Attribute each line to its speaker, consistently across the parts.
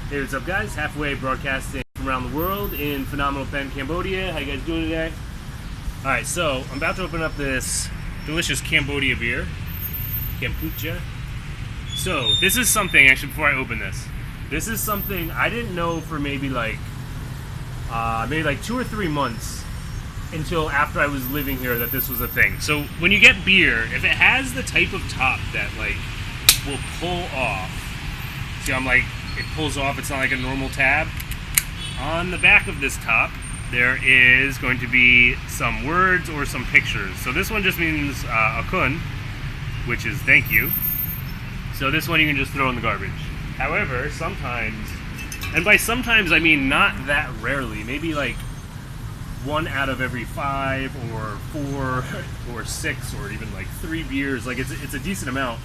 Speaker 1: Hey, what's up guys? Halfway broadcasting from around the world in Phnom Penh Cambodia. How you guys doing today? Alright, so I'm about to open up this delicious Cambodia beer. Kombucha. So, this is something, actually before I open this is something I didn't know for maybe like 2 or 3 months until after I was living here that this was a thing. So, when you get beer, if it has the type of top that like will pull off, see I'm like, it pulls off, it's not like a normal tab. On the back of this top, there is going to be some words or some pictures. So this one just means akun, which is thank you. So this one you can just throw in the garbage. However, sometimes, and by sometimes I mean not that rarely, maybe like 1 out of every 5 or 4 or 6 or even like 3 beers, like it's a decent amount,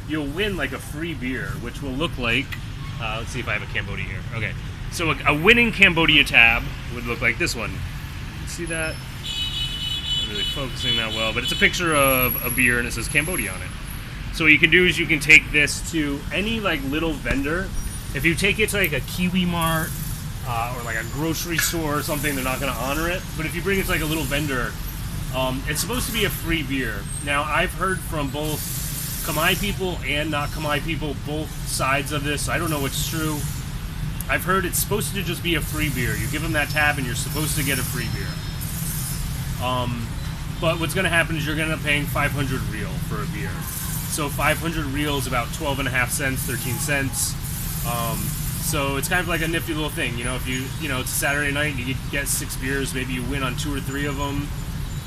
Speaker 1: you'll win like a free beer, which will look like, let's see if I have a Cambodia here. Okay, so a winning Cambodia tab would look like this one. See that? Not really focusing that well, but it's a picture of a beer and it says Cambodia on it. So what you can do is you can take this to any like little vendor. If you take it to like a Kiwi Mart or like a grocery store or something, they're not going to honor it. But if you bring it to like a little vendor, it's supposed to be a free beer. Now I've heard from both Khmer people and not Khmer people, both sides of this. I don't know what's true. I've heard it's supposed to just be a free beer. You give them that tab and you're supposed to get a free beer. But what's going to happen is you're going to end up paying 500 real for a beer. So 500 real is about 12.5 cents, 13 cents. So it's kind of like a nifty little thing. You know, if you know, it's a Saturday night, you get 6 beers, maybe you win on 2 or 3 of them.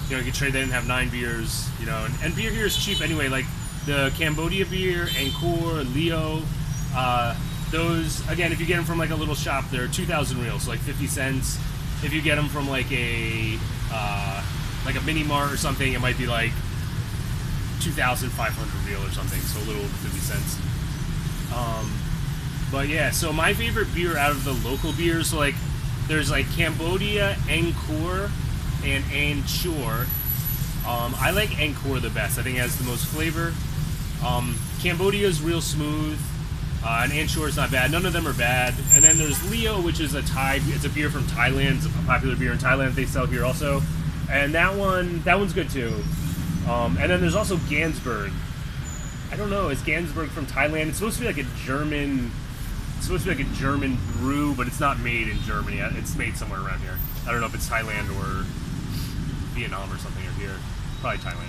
Speaker 1: You know, you can trade that and have 9 beers, you know, and beer here is cheap anyway. Like, the Cambodia beer, Angkor, Leo, those, again, if you get them from like a little shop, they're 2,000 reals, so like 50 cents. If you get them from like a mini mart or something, it might be like 2,500 real or something, so a little over 50 cents. But yeah, so my favorite beer out of the local beers, so like, there's like Cambodia, Angkor, and Anchor. I like Angkor the best. I think it has the most flavor. Cambodia is real smooth, and Anchor is not bad. None of them are bad. And then there's Leo, which is it's a beer from Thailand. It's a popular beer in Thailand. They sell here also, and that one's good too. And then there's also Gansberg. I don't know. Is Gansberg from Thailand? It's supposed to be like a German. It's supposed to be like a German brew, but it's not made in Germany. It's made somewhere around here. I don't know if it's Thailand or Vietnam or something, or here. Probably Thailand.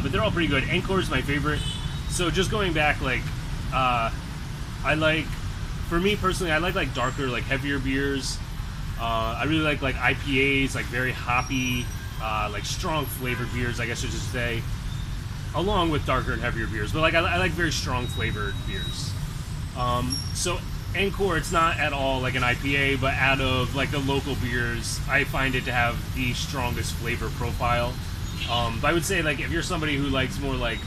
Speaker 1: But they're all pretty good. Angkor is my favorite. So just going back, like, I like, for me personally, I like darker, like heavier beers. I really like IPAs, like very hoppy, like strong flavored beers, I guess I should say, along with darker and heavier beers. But like I like very strong flavored beers. So Angkor, it's not at all like an IPA, but out of like the local beers, I find it to have the strongest flavor profile. But I would say, like, if you're somebody who likes more like,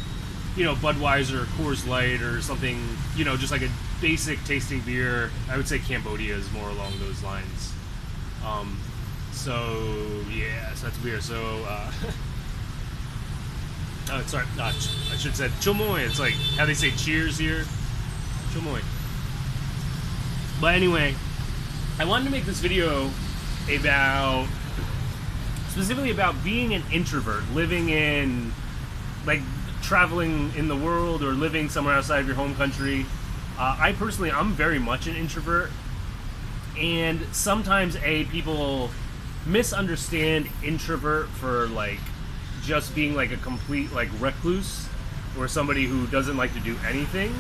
Speaker 1: you know, Budweiser or Coors Light or something, you know, just like a basic tasting beer, I would say Cambodia is more along those lines. So yeah, so that's beer. So oh, sorry, I should have said chomoy. It's like how they say cheers here, chomoy. But anyway, I wanted to make this video specifically about being an introvert, living in, like, traveling in the world or living somewhere outside of your home country. I personally, I'm very much an introvert, and sometimes people misunderstand introvert for like just being like a complete like recluse or somebody who doesn't like to do anything.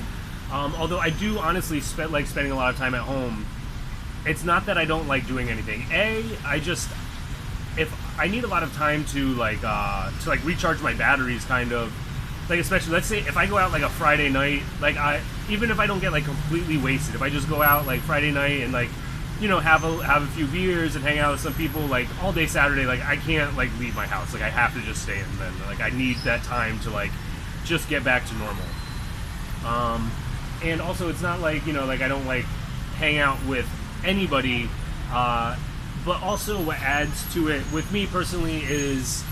Speaker 1: Although I do honestly like spending a lot of time at home. It's not that I don't like doing anything. If I need a lot of time to recharge my batteries, kind of, like, especially, let's say if I go out like a Friday night, like, even if I don't get like completely wasted, if I just go out like Friday night and, like, you know, have a few beers and hang out with some people, like, all day Saturday, like, I can't like leave my house, like, I have to just stay in bed, like, I need that time to like just get back to normal. And also, it's not like, you know, like, I don't like hang out with anybody, but also what adds to it with me personally is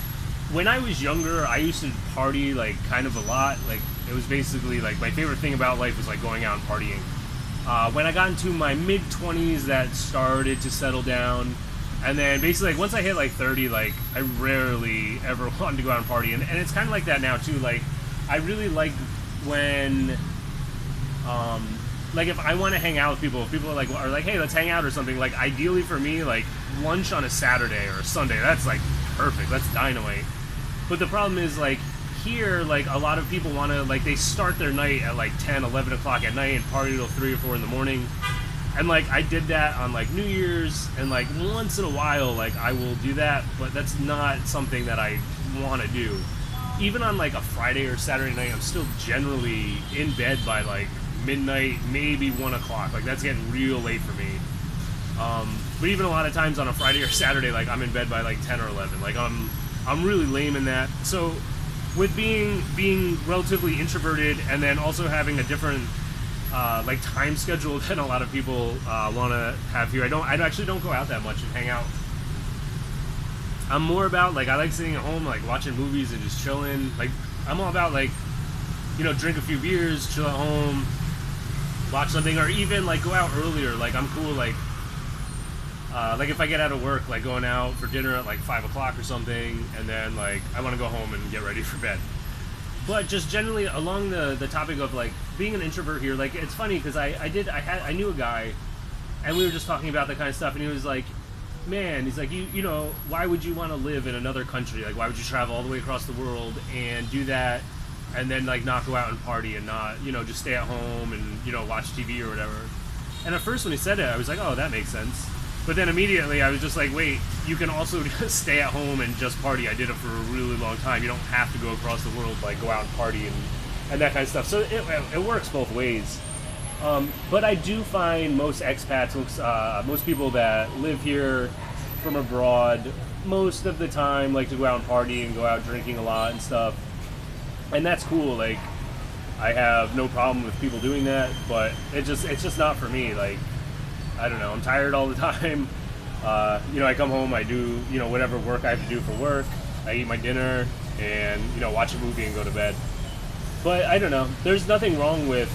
Speaker 1: when I was younger, I used to party like kind of a lot. Like, it was basically like my favorite thing about life was like going out and partying. When I got into my mid-20s, that started to settle down. And then basically, like, once I hit like 30, like, I rarely ever wanted to go out and party. And it's kind of like that now too. Like, I really like when, like, if I want to hang out with people, if people are like, hey, let's hang out or something. Like, ideally for me, like, lunch on a Saturday or a Sunday, that's like perfect. That's dynamite. But the problem is, like, here, like, a lot of people want to, like, they start their night at like 10, 11 o'clock at night and party till 3 or 4 in the morning. And like, I did that on like New Year's, and like once in a while, like, I will do that, but that's not something that I want to do. Even on like a Friday or Saturday night, I'm still generally in bed by like midnight, maybe 1 o'clock. Like, that's getting real late for me. But even a lot of times on a Friday or Saturday, like, I'm in bed by like 10 or 11. Like, I'm really lame in that. So with being relatively introverted, and then also having a different like time schedule than a lot of people want to have here. I actually don't go out that much and hang out. I'm more about, like, I like sitting at home, like, watching movies and just chilling. Like, I'm all about, like, you know, drink a few beers, chill at home, watch something, or even like go out earlier. Like, I'm cool, like if I get out of work, like going out for dinner at like 5 o'clock or something, and then like I want to go home and get ready for bed. But just generally along the topic of like being an introvert here, like, it's funny because I knew a guy, and we were just talking about that kind of stuff, and he was like, man, he's like, you know, why would you want to live in another country? Like, why would you travel all the way across the world and do that, and then like not go out and party and not, you know, just stay at home and, you know, watch TV or whatever? And at first when he said it, I was like, oh, that makes sense. But then immediately I was just like, wait, you can also just stay at home and just party. I did it for a really long time. You don't have to go across the world, like go out and party and that kind of stuff. So it works both ways. But I do find most expats, most people that live here from abroad, most of the time like to go out and party and go out drinking a lot and stuff. And that's cool. Like, I have no problem with people doing that, but it's just not for me. Like, I don't know, I'm tired all the time. You know, I come home, I do, you know, whatever work I have to do for work. I eat my dinner and, you know, watch a movie and go to bed. But I don't know, there's nothing wrong with,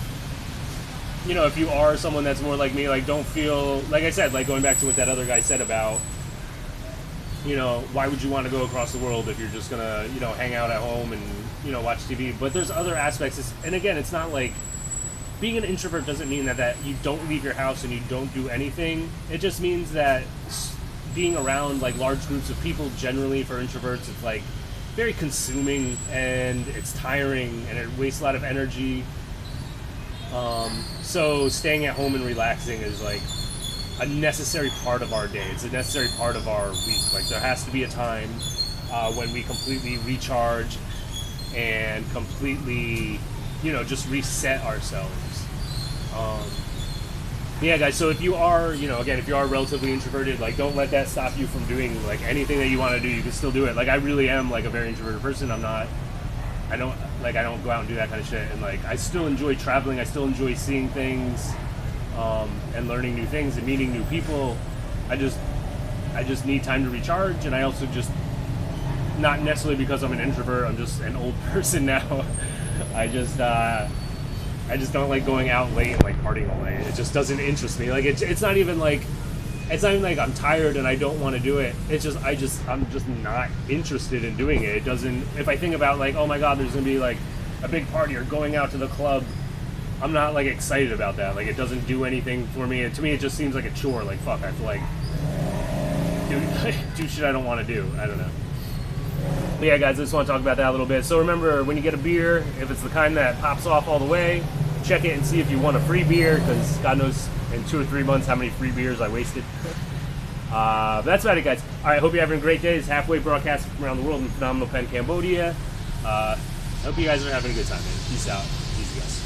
Speaker 1: you know, if you are someone that's more like me, like, don't feel, like I said, like going back to what that other guy said about, you know, why would you want to go across the world if you're just gonna, you know, hang out at home and, you know, watch TV? But there's other aspects, and again, it's not like, being an introvert doesn't mean that you don't leave your house and you don't do anything. It just means that being around like large groups of people, generally for introverts, it's like very consuming and it's tiring and it wastes a lot of energy. So staying at home and relaxing is like a necessary part of our day. It's a necessary part of our week. Like, there has to be a time when we completely recharge and completely, you know, just reset ourselves. Yeah, guys, so if you are, you know, again, if you are relatively introverted, like, don't let that stop you from doing like anything that you want to do. You can still do it. Like, I really am like a very introverted person. I don't go out and do that kind of shit, and like, I still enjoy traveling. I still enjoy seeing things and learning new things and meeting new people. I just need time to recharge, and I also just, not necessarily because I'm an introvert, I'm just an old person now. I just don't like going out late and like partying all night. It just doesn't interest me. Like, it's not even like I'm tired and I don't want to do it. It's just I'm just not interested in doing it. It doesn't. If I think about like, oh my god, there's gonna be like a big party or going out to the club, I'm not like excited about that. Like, it doesn't do anything for me. And to me, it just seems like a chore. Like, fuck, I have to like do shit I don't want to do. I don't know. But yeah, guys, I just want to talk about that a little bit. So remember, when you get a beer, if it's the kind that pops off all the way, check it and see if you want a free beer, because God knows in 2 or 3 months how many free beers I wasted. But that's about it, guys. All right, hope you're having a great day. It's Halfway broadcasting from around the world in Phnom Penh Cambodia. I hope you guys are having a good time, man. Peace out. Easy, guys.